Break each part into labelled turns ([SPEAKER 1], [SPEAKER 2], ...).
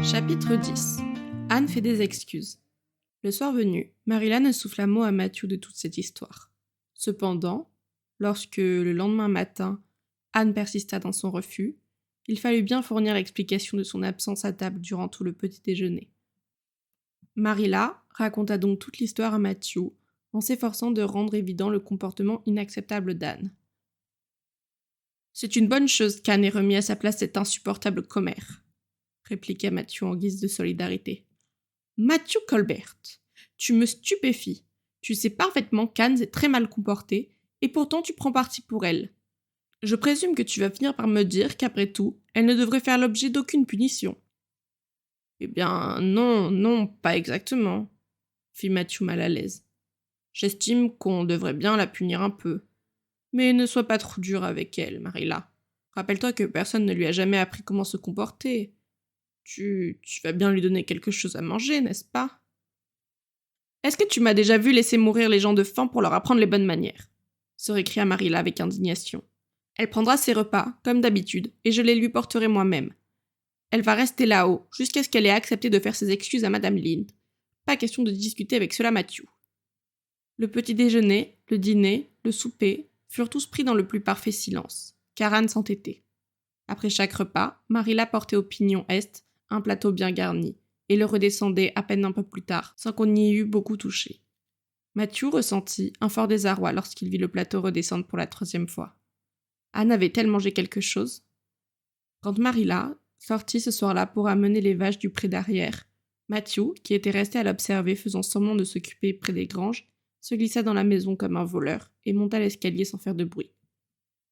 [SPEAKER 1] Chapitre 10. Anne fait des excuses. Le soir venu, Marilla ne souffla mot à Matthew de toute cette histoire. Cependant, lorsque, le lendemain matin, Anne persista dans son refus, il fallut bien fournir l'explication de son absence à table durant tout le petit déjeuner. Marilla raconta donc toute l'histoire à Matthew, en s'efforçant de rendre évident le comportement inacceptable d'Anne. « C'est une bonne chose qu'Anne ait remis à sa place cet insupportable commère, » répliqua Matthew en guise de solidarité. « Matthew Colbert, tu me stupéfies. Tu sais parfaitement qu'Anne s'est très mal comportée, et pourtant tu prends parti pour elle. Je présume que tu vas finir par me dire qu'après tout, elle ne devrait faire l'objet d'aucune punition. » « Eh bien, non, pas exactement, » fit Matthew mal à l'aise. « J'estime qu'on devrait bien la punir un peu. Mais ne sois pas trop dur avec elle, Marilla. Rappelle-toi que personne ne lui a jamais appris comment se comporter. Tu vas bien lui donner quelque chose à manger, n'est-ce pas ? Est-ce que tu m'as déjà vu laisser mourir les gens de faim pour leur apprendre les bonnes manières ? Se récria Marilla avec indignation. Elle prendra ses repas, comme d'habitude, et je les lui porterai moi-même. Elle va rester là-haut, jusqu'à ce qu'elle ait accepté de faire ses excuses à Madame Lynde. Pas question de discuter avec cela Matthew. Le petit déjeuner, le dîner, le souper furent tous pris dans le plus parfait silence, car Anne s'entêtait. Après chaque repas, Marilla portait au pignon est un plateau bien garni, et le redescendait à peine un peu plus tard, sans qu'on y eût beaucoup touché. Matthew ressentit un fort désarroi lorsqu'il vit le plateau redescendre pour la 3e fois. Anne avait-elle mangé quelque chose ? Quand Marilla sortit ce soir-là pour amener les vaches du pré d'arrière, Matthew, qui était resté à l'observer faisant semblant de s'occuper près des granges, se glissa dans la maison comme un voleur et monta l'escalier sans faire de bruit.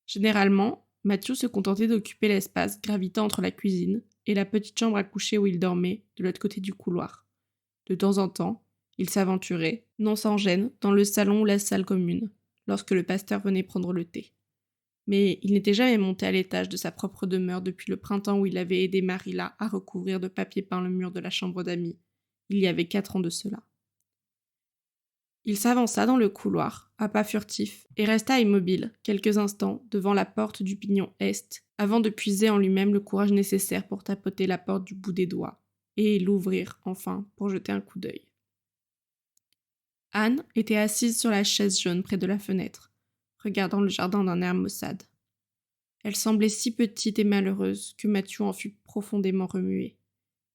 [SPEAKER 1] Généralement, Matthew se contentait d'occuper l'espace gravitant entre la cuisine et la petite chambre à coucher où il dormait, de l'autre côté du couloir. De temps en temps, il s'aventurait, non sans gêne, dans le salon ou la salle commune, lorsque le pasteur venait prendre le thé. Mais il n'était jamais monté à l'étage de sa propre demeure depuis le printemps où il avait aidé Marilla à recouvrir de papier peint le mur de la chambre d'amis. Il y avait 4 ans de cela. Il s'avança dans le couloir, à pas furtifs, et resta immobile, quelques instants, devant la porte du pignon est, avant de puiser en lui-même le courage nécessaire pour tapoter la porte du bout des doigts, et l'ouvrir, enfin, pour jeter un coup d'œil. Anne était assise sur la chaise jaune près de la fenêtre, regardant le jardin d'un air maussade. Elle semblait si petite et malheureuse que Matthew en fut profondément remué.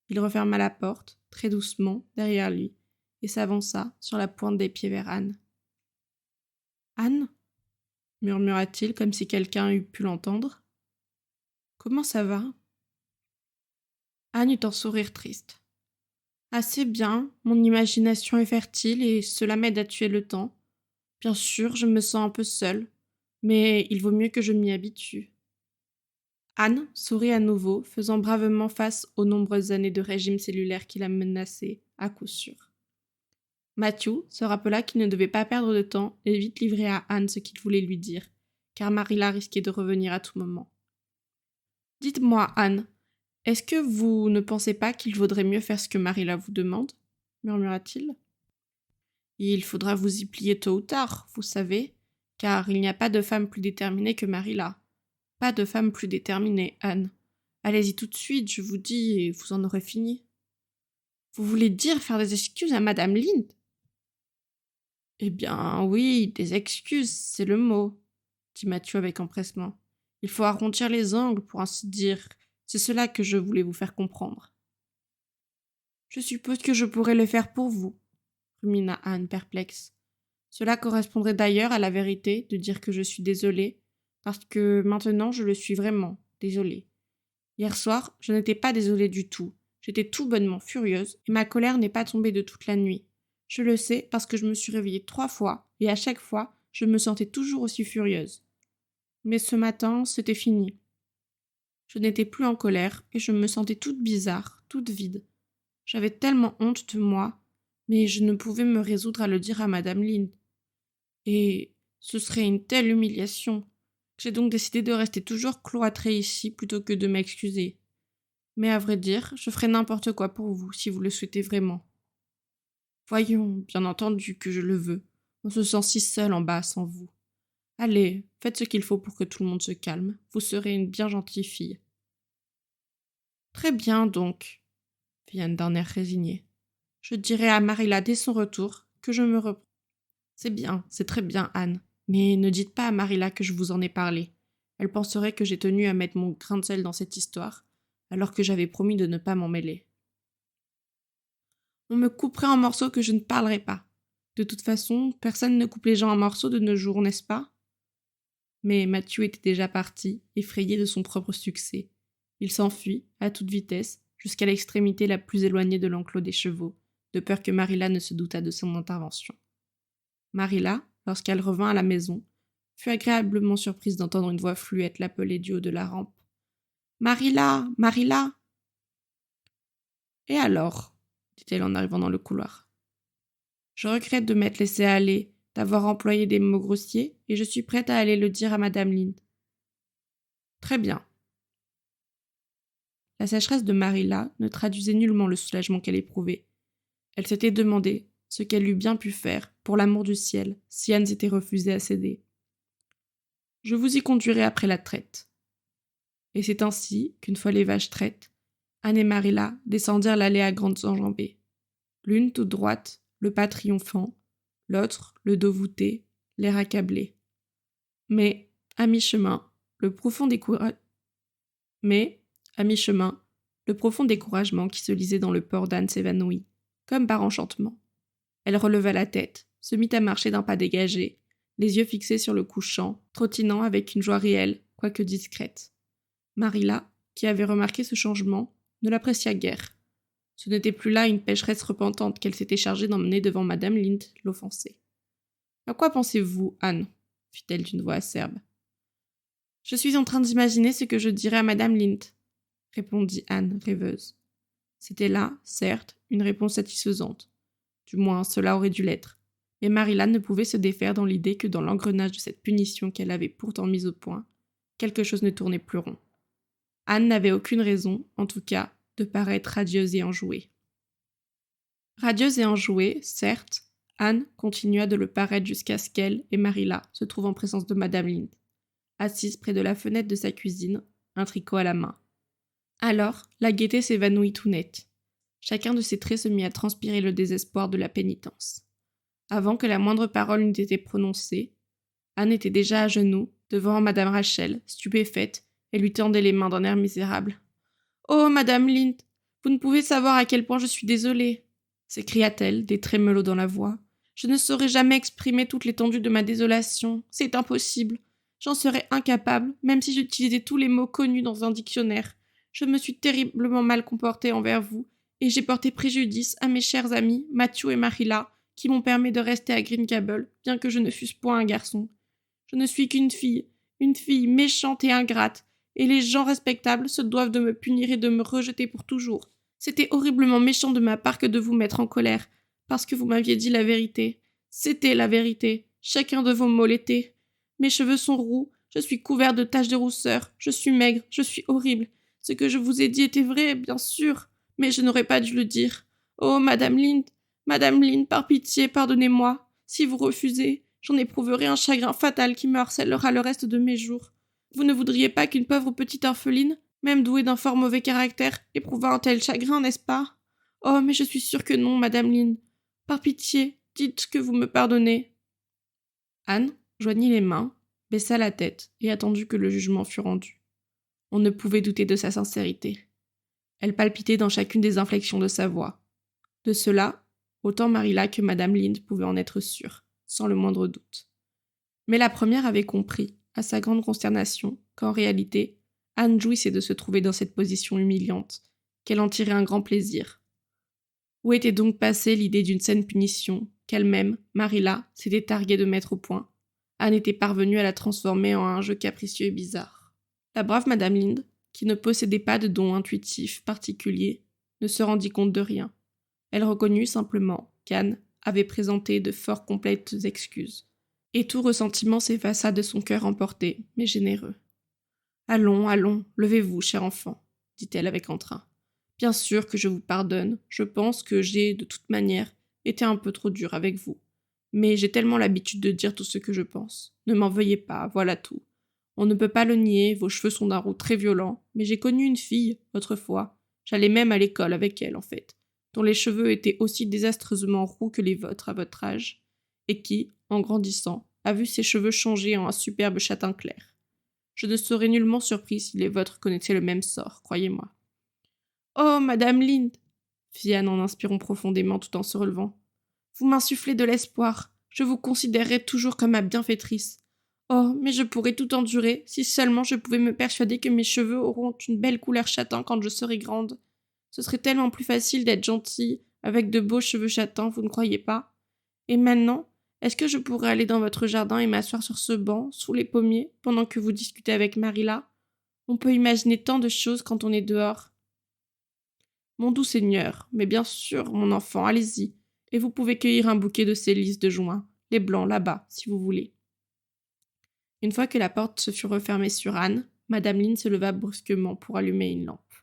[SPEAKER 1] Il referma la porte, très doucement, derrière lui, et s'avança sur la pointe des pieds vers Anne. « Anne » murmura-t-il comme si quelqu'un eût pu l'entendre. « Comment ça va ?» Anne eut un sourire triste. « Assez bien, mon imagination est fertile et cela m'aide à tuer le temps. Bien sûr, je me sens un peu seule, mais il vaut mieux que je m'y habitue. » Anne sourit à nouveau, faisant bravement face aux nombreuses années de régime cellulaire qui la menaçaient, à coup sûr. Matthew se rappela qu'il ne devait pas perdre de temps et vite livrer à Anne ce qu'il voulait lui dire, car Marilla risquait de revenir à tout moment. « Dites-moi, Anne, est-ce que vous ne pensez pas qu'il vaudrait mieux faire ce que Marilla vous demande ?» murmura-t-il. « Il faudra vous y plier tôt ou tard, vous savez, car il n'y a pas de femme plus déterminée que Marilla. Pas de femme plus déterminée, Anne. Allez-y tout de suite, je vous dis, et vous en aurez fini. » « Vous voulez dire faire des excuses à Madame Lynde ?»« Eh bien, oui, des excuses, c'est le mot, » dit Matthew avec empressement. « Il faut arrondir les angles, pour ainsi dire. C'est cela que je voulais vous faire comprendre. »« Je suppose que je pourrais le faire pour vous, » rumina Anne perplexe. « Cela correspondrait d'ailleurs à la vérité de dire que je suis désolée, parce que maintenant je le suis vraiment, désolée. Hier soir, je n'étais pas désolée du tout. J'étais tout bonnement furieuse, et ma colère n'est pas tombée de toute la nuit. Je le sais parce que je me suis réveillée 3 fois, et à chaque fois, je me sentais toujours aussi furieuse. Mais ce matin, c'était fini. Je n'étais plus en colère, et je me sentais toute bizarre, toute vide. J'avais tellement honte de moi, mais je ne pouvais me résoudre à le dire à Madame Lynde. Et ce serait une telle humiliation. J'ai donc décidé de rester toujours cloîtrée ici plutôt que de m'excuser. Mais à vrai dire, je ferai n'importe quoi pour vous, si vous le souhaitez vraiment. Voyons, bien entendu que je le veux. On se sent si seul en bas sans vous. Allez, faites ce qu'il faut pour que tout le monde se calme. Vous serez une bien gentille fille. Très bien, donc. fit Anne d'un air résigné. Je dirai à Marilla dès son retour que je me reprends. C'est bien, c'est très bien, Anne. Mais ne dites pas à Marilla que je vous en ai parlé. Elle penserait que j'ai tenu à mettre mon grain de sel dans cette histoire, alors que j'avais promis de ne pas m'en mêler. On me couperait en morceaux que je ne parlerai pas. De toute façon, personne ne coupe les gens en morceaux de nos jours, n'est-ce pas? Mais Matthew était déjà parti, effrayé de son propre succès. Il s'enfuit, à toute vitesse, jusqu'à l'extrémité la plus éloignée de l'enclos des chevaux, de peur que Marilla ne se doutât de son intervention. Marilla, lorsqu'elle revint à la maison, fut agréablement surprise d'entendre une voix fluette l'appeler du haut de la rampe. « Marilla! Marilla !» « Et alors ?» dit-elle en arrivant dans le couloir. « Je regrette de m'être laissée aller, d'avoir employé des mots grossiers, et je suis prête à aller le dire à Madame Lynde. »« Très bien. » La sécheresse de Marilla ne traduisait nullement le soulagement qu'elle éprouvait. Elle s'était demandé ce qu'elle eût bien pu faire, pour l'amour du ciel, si Anne s'était refusée à céder. « Je vous y conduirai après la traite. » Et c'est ainsi qu'une fois les vaches traites, Anne et Marilla descendirent l'allée à grandes enjambées. L'une toute droite, le pas triomphant, l'autre, le dos voûté, l'air accablé. Mais, à mi-chemin, le profond découragement qui se lisait dans le port d'Anne s'évanouit, comme par enchantement. Elle releva la tête, se mit à marcher d'un pas dégagé, les yeux fixés sur le couchant, trottinant avec une joie réelle, quoique discrète. Marilla, qui avait remarqué ce changement, ne l'apprécia guère. Ce n'était plus là une pécheresse repentante qu'elle s'était chargée d'emmener devant Madame Lynde, l'offensée. « À quoi pensez-vous, Anne ?» fit-elle d'une voix acerbe. « Je suis en train d'imaginer ce que je dirais à Madame Lynde, » répondit Anne, rêveuse. C'était là, certes, une réponse satisfaisante. Du moins, cela aurait dû l'être. Mais Marilla ne pouvait se défaire dans l'idée que dans l'engrenage de cette punition qu'elle avait pourtant mise au point, quelque chose ne tournait plus rond. Anne n'avait aucune raison, en tout cas, de paraître radieuse et enjouée. Radieuse et enjouée, certes, Anne continua de le paraître jusqu'à ce qu'elle et Marilla se trouvent en présence de Madame Lynde, assise près de la fenêtre de sa cuisine, un tricot à la main. Alors, la gaieté s'évanouit tout net. Chacun de ses traits se mit à transpirer le désespoir de la pénitence. Avant que la moindre parole n'eût été prononcée, Anne était déjà à genoux, devant Madame Rachel, stupéfaite, et lui tendait les mains d'un air misérable. « Oh, Madame Lynde, vous ne pouvez savoir à quel point je suis désolée !» s'écria-t-elle, des trémelos dans la voix. « Je ne saurais jamais exprimer toute l'étendue de ma désolation. C'est impossible. J'en serais incapable, même si j'utilisais tous les mots connus dans un dictionnaire. Je me suis terriblement mal comportée envers vous, et j'ai porté préjudice à mes chers amis, Matthew et Marilla, qui m'ont permis de rester à Green Gables, bien que je ne fusse point un garçon. Je ne suis qu'une fille méchante et ingrate, et les gens respectables se doivent de me punir et de me rejeter pour toujours. C'était horriblement méchant de ma part que de vous mettre en colère, parce que vous m'aviez dit la vérité. C'était la vérité. Chacun de vos mots l'était. Mes cheveux sont roux, je suis couvert de taches de rousseur, je suis maigre, je suis horrible. Ce que je vous ai dit était vrai, bien sûr, mais je n'aurais pas dû le dire. Oh, Madame Lynde, par pitié, pardonnez-moi. Si vous refusez, j'en éprouverai un chagrin fatal qui me harcèlera le reste de mes jours. Vous ne voudriez pas qu'une pauvre petite orpheline, même douée d'un fort mauvais caractère, éprouvât un tel chagrin, n'est-ce pas? Oh, mais je suis sûre que non, Madame Lynde. Par pitié, dites que vous me pardonnez. » Anne joignit les mains, baissa la tête et attendit que le jugement fût rendu. On ne pouvait douter de sa sincérité. Elle palpitait dans chacune des inflexions de sa voix. De cela, autant Marilla que Madame Lynde pouvaient en être sûres, sans le moindre doute. Mais la première avait compris, à sa grande consternation, qu'en réalité, Anne jouissait de se trouver dans cette position humiliante, qu'elle en tirait un grand plaisir. Où était donc passée l'idée d'une saine punition, qu'elle-même, Marilla, s'était targuée de mettre au point? Anne était parvenue à la transformer en un jeu capricieux et bizarre. La brave Madame Lynde, qui ne possédait pas de don intuitif particulier, ne se rendit compte de rien. Elle reconnut simplement qu'Anne avait présenté de fort complètes excuses. Et tout ressentiment s'effaça de son cœur emporté, mais généreux. « Allons, allons, levez-vous, cher enfant, » dit-elle avec entrain. « Bien sûr que je vous pardonne, je pense que j'ai, de toute manière, été un peu trop dure avec vous. Mais j'ai tellement l'habitude de dire tout ce que je pense. Ne m'en veuillez pas, voilà tout. On ne peut pas le nier, vos cheveux sont d'un roux très violent, mais j'ai connu une fille, autrefois. J'allais même à l'école avec elle, en fait, dont les cheveux étaient aussi désastreusement roux que les vôtres à votre âge, et qui, en grandissant, a vu ses cheveux changer en un superbe châtain clair. Je ne serais nullement surpris si les vôtres connaissaient le même sort, croyez-moi. Oh, Madame Lynn, fit Anne en inspirant profondément tout en se relevant. Vous m'insufflez de l'espoir. Je vous considérerai toujours comme ma bienfaitrice. Oh, mais je pourrais tout endurer si seulement je pouvais me persuader que mes cheveux auront une belle couleur châtain quand je serai grande. Ce serait tellement plus facile d'être gentille avec de beaux cheveux châtains, vous ne croyez pas? Et maintenant, est-ce que je pourrais aller dans votre jardin et m'asseoir sur ce banc, sous les pommiers, pendant que vous discutez avec Marilla? On peut imaginer tant de choses quand on est dehors. Mon doux seigneur, mais bien sûr, mon enfant, allez-y, et vous pouvez cueillir un bouquet de ces lys de juin, les blancs là-bas, si vous voulez. Une fois que la porte se fut refermée sur Anne, Madame Lynn se leva brusquement pour allumer une lampe.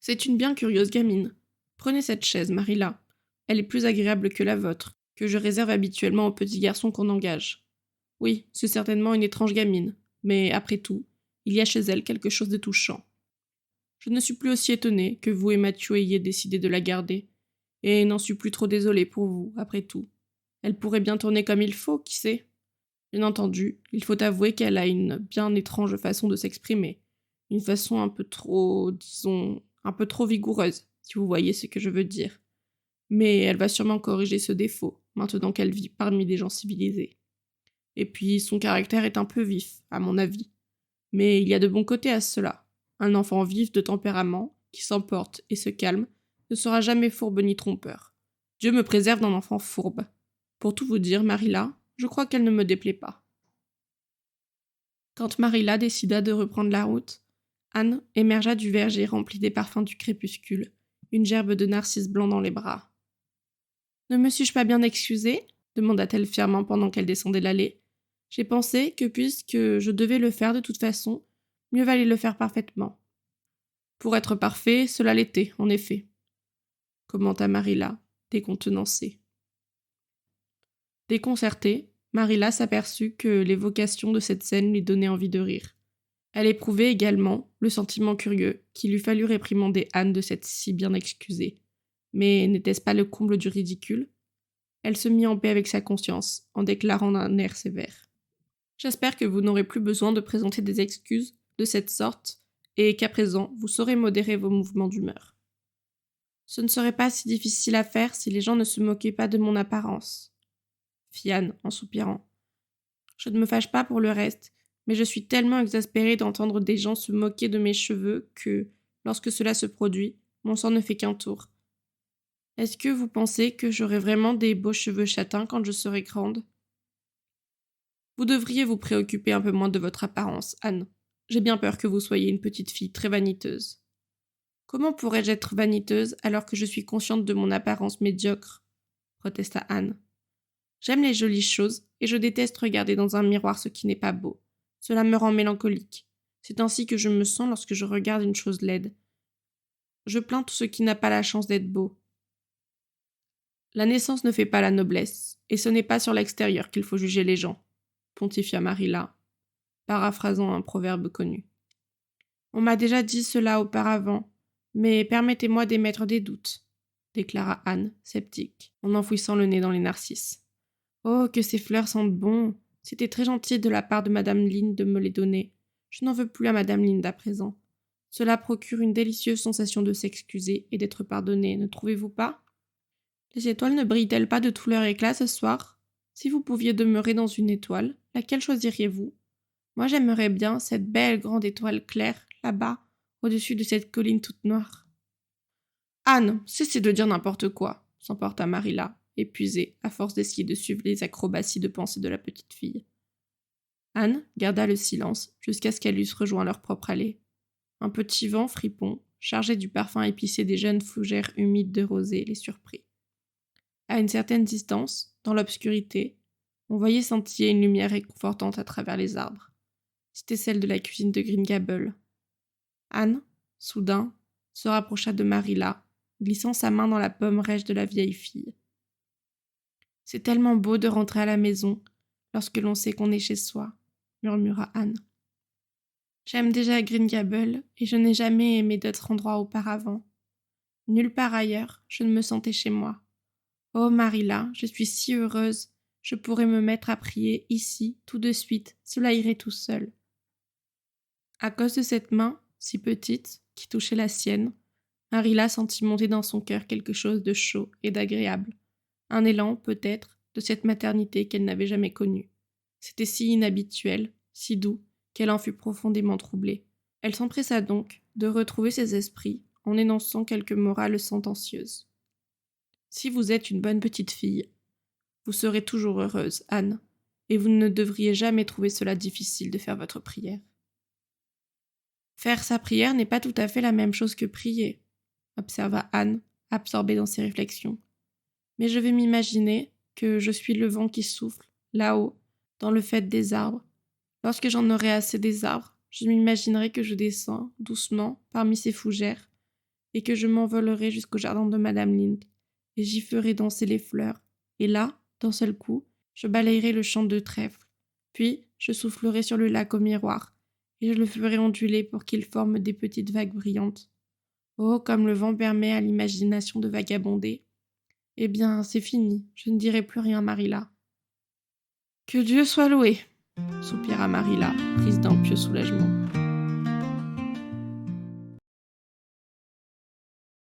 [SPEAKER 1] C'est une bien curieuse gamine. Prenez cette chaise, Marilla. Elle est plus agréable que la vôtre, que je réserve habituellement aux petits garçons qu'on engage. Oui, c'est certainement une étrange gamine, mais après tout, il y a chez elle quelque chose de touchant. Je ne suis plus aussi étonnée que vous et Mathieu ayez décidé de la garder, et n'en suis plus trop désolée pour vous, après tout. Elle pourrait bien tourner comme il faut, qui sait? Bien entendu, il faut avouer qu'elle a une bien étrange façon de s'exprimer, une façon un peu trop, disons, un peu trop vigoureuse, si vous voyez ce que je veux dire. Mais elle va sûrement corriger ce défaut, maintenant qu'elle vit parmi des gens civilisés. Et puis, son caractère est un peu vif, à mon avis. Mais il y a de bons côtés à cela. Un enfant vif de tempérament, qui s'emporte et se calme, ne sera jamais fourbe ni trompeur. Dieu me préserve d'un enfant fourbe. Pour tout vous dire, Marilla, je crois qu'elle ne me déplaît pas. Quand Marilla décida de reprendre la route, Anne émergea du verger rempli des parfums du crépuscule, une gerbe de narcisses blancs dans les bras. « Ne me suis-je pas bien excusée ?» demanda-t-elle fièrement pendant qu'elle descendait l'allée. « J'ai pensé que puisque je devais le faire de toute façon, mieux valait le faire parfaitement. » Pour être parfait, cela l'était, en effet, commenta Marilla, décontenancée. Déconcertée, Marilla s'aperçut que l'évocation de cette scène lui donnait envie de rire. Elle éprouvait également le sentiment curieux qu'il eût fallu réprimander Anne de s'être si bien excusée. Mais n'était-ce pas le comble du ridicule? Elle se mit en paix avec sa conscience, en déclarant d'un air sévère. « J'espère que vous n'aurez plus besoin de présenter des excuses de cette sorte, et qu'à présent, vous saurez modérer vos mouvements d'humeur. Ce ne serait pas si difficile à faire si les gens ne se moquaient pas de mon apparence, fit Anne en soupirant. Je ne me fâche pas pour le reste, mais je suis tellement exaspérée d'entendre des gens se moquer de mes cheveux que, lorsque cela se produit, mon sang ne fait qu'un tour. Est-ce que vous pensez que j'aurai vraiment des beaux cheveux châtains quand je serai grande? Vous devriez vous préoccuper un peu moins de votre apparence, Anne. J'ai bien peur que vous soyez une petite fille très vaniteuse. Comment pourrais-je être vaniteuse alors que je suis consciente de mon apparence médiocre? Protesta Anne. J'aime les jolies choses et je déteste regarder dans un miroir ce qui n'est pas beau. Cela me rend mélancolique. C'est ainsi que je me sens lorsque je regarde une chose laide. Je plains tout ce qui n'a pas la chance d'être beau. La naissance ne fait pas la noblesse, et ce n'est pas sur l'extérieur qu'il faut juger les gens, pontifia Marilla, paraphrasant un proverbe connu. On m'a déjà dit cela auparavant, mais permettez-moi d'émettre des doutes, déclara Anne, sceptique, en enfouissant le nez dans les narcisses. Oh, que ces fleurs sentent bon! C'était très gentil de la part de Madame Lynn de me les donner. Je n'en veux plus à Madame Lynn à présent. Cela procure une délicieuse sensation de s'excuser et d'être pardonné, ne trouvez-vous pas? Les étoiles ne brillent-elles pas de tout leur éclat ce soir? Si vous pouviez demeurer dans une étoile, laquelle choisiriez-vous? Moi j'aimerais bien cette belle grande étoile claire, là-bas, au-dessus de cette colline toute noire. Anne, cessez de dire n'importe quoi, s'emporta Marilla, épuisée, à force d'essayer de suivre les acrobaties de pensée de la petite fille. Anne garda le silence jusqu'à ce qu'elles eussent rejoint leur propre allée. Un petit vent fripon, chargé du parfum épicé des jeunes fougères humides de rosée, les surprit. À une certaine distance, dans l'obscurité, on voyait scintiller une lumière réconfortante à travers les arbres. C'était celle de la cuisine de Green Gables. Anne, soudain, se rapprocha de Marilla, glissant sa main dans la paume rêche de la vieille fille. « C'est tellement beau de rentrer à la maison, lorsque l'on sait qu'on est chez soi, » murmura Anne. « J'aime déjà Green Gables et je n'ai jamais aimé d'autre endroit auparavant. Nulle part ailleurs, je ne me sentais chez moi. Oh Marilla, je suis si heureuse. Je pourrais me mettre à prier ici, tout de suite, cela irait tout seul. À cause de cette main, si petite, qui touchait la sienne, Marilla sentit monter dans son cœur quelque chose de chaud et d'agréable. Un élan, peut-être, de cette maternité qu'elle n'avait jamais connue. C'était si inhabituel, si doux, qu'elle en fut profondément troublée. Elle s'empressa donc de retrouver ses esprits en énonçant quelques morales sentencieuses. Si vous êtes une bonne petite fille, vous serez toujours heureuse, Anne, et vous ne devriez jamais trouver cela difficile de faire votre prière. Faire sa prière n'est pas tout à fait la même chose que prier, observa Anne, absorbée dans ses réflexions. Mais je vais m'imaginer que je suis le vent qui souffle, là-haut, dans le faîte des arbres. Lorsque j'en aurai assez des arbres, je m'imaginerai que je descends, doucement, parmi ces fougères, et que je m'envolerai jusqu'au jardin de Madame Lind, et j'y ferai danser les fleurs, et là, d'un seul coup, je balayerai le champ de trèfle, puis je soufflerai sur le lac au miroir, et je le ferai onduler pour qu'il forme des petites vagues brillantes. Oh, comme le vent permet à l'imagination de vagabonder. Eh bien, c'est fini, je ne dirai plus rien, Marilla. Que Dieu soit loué, soupira Marilla, prise d'un pieux soulagement.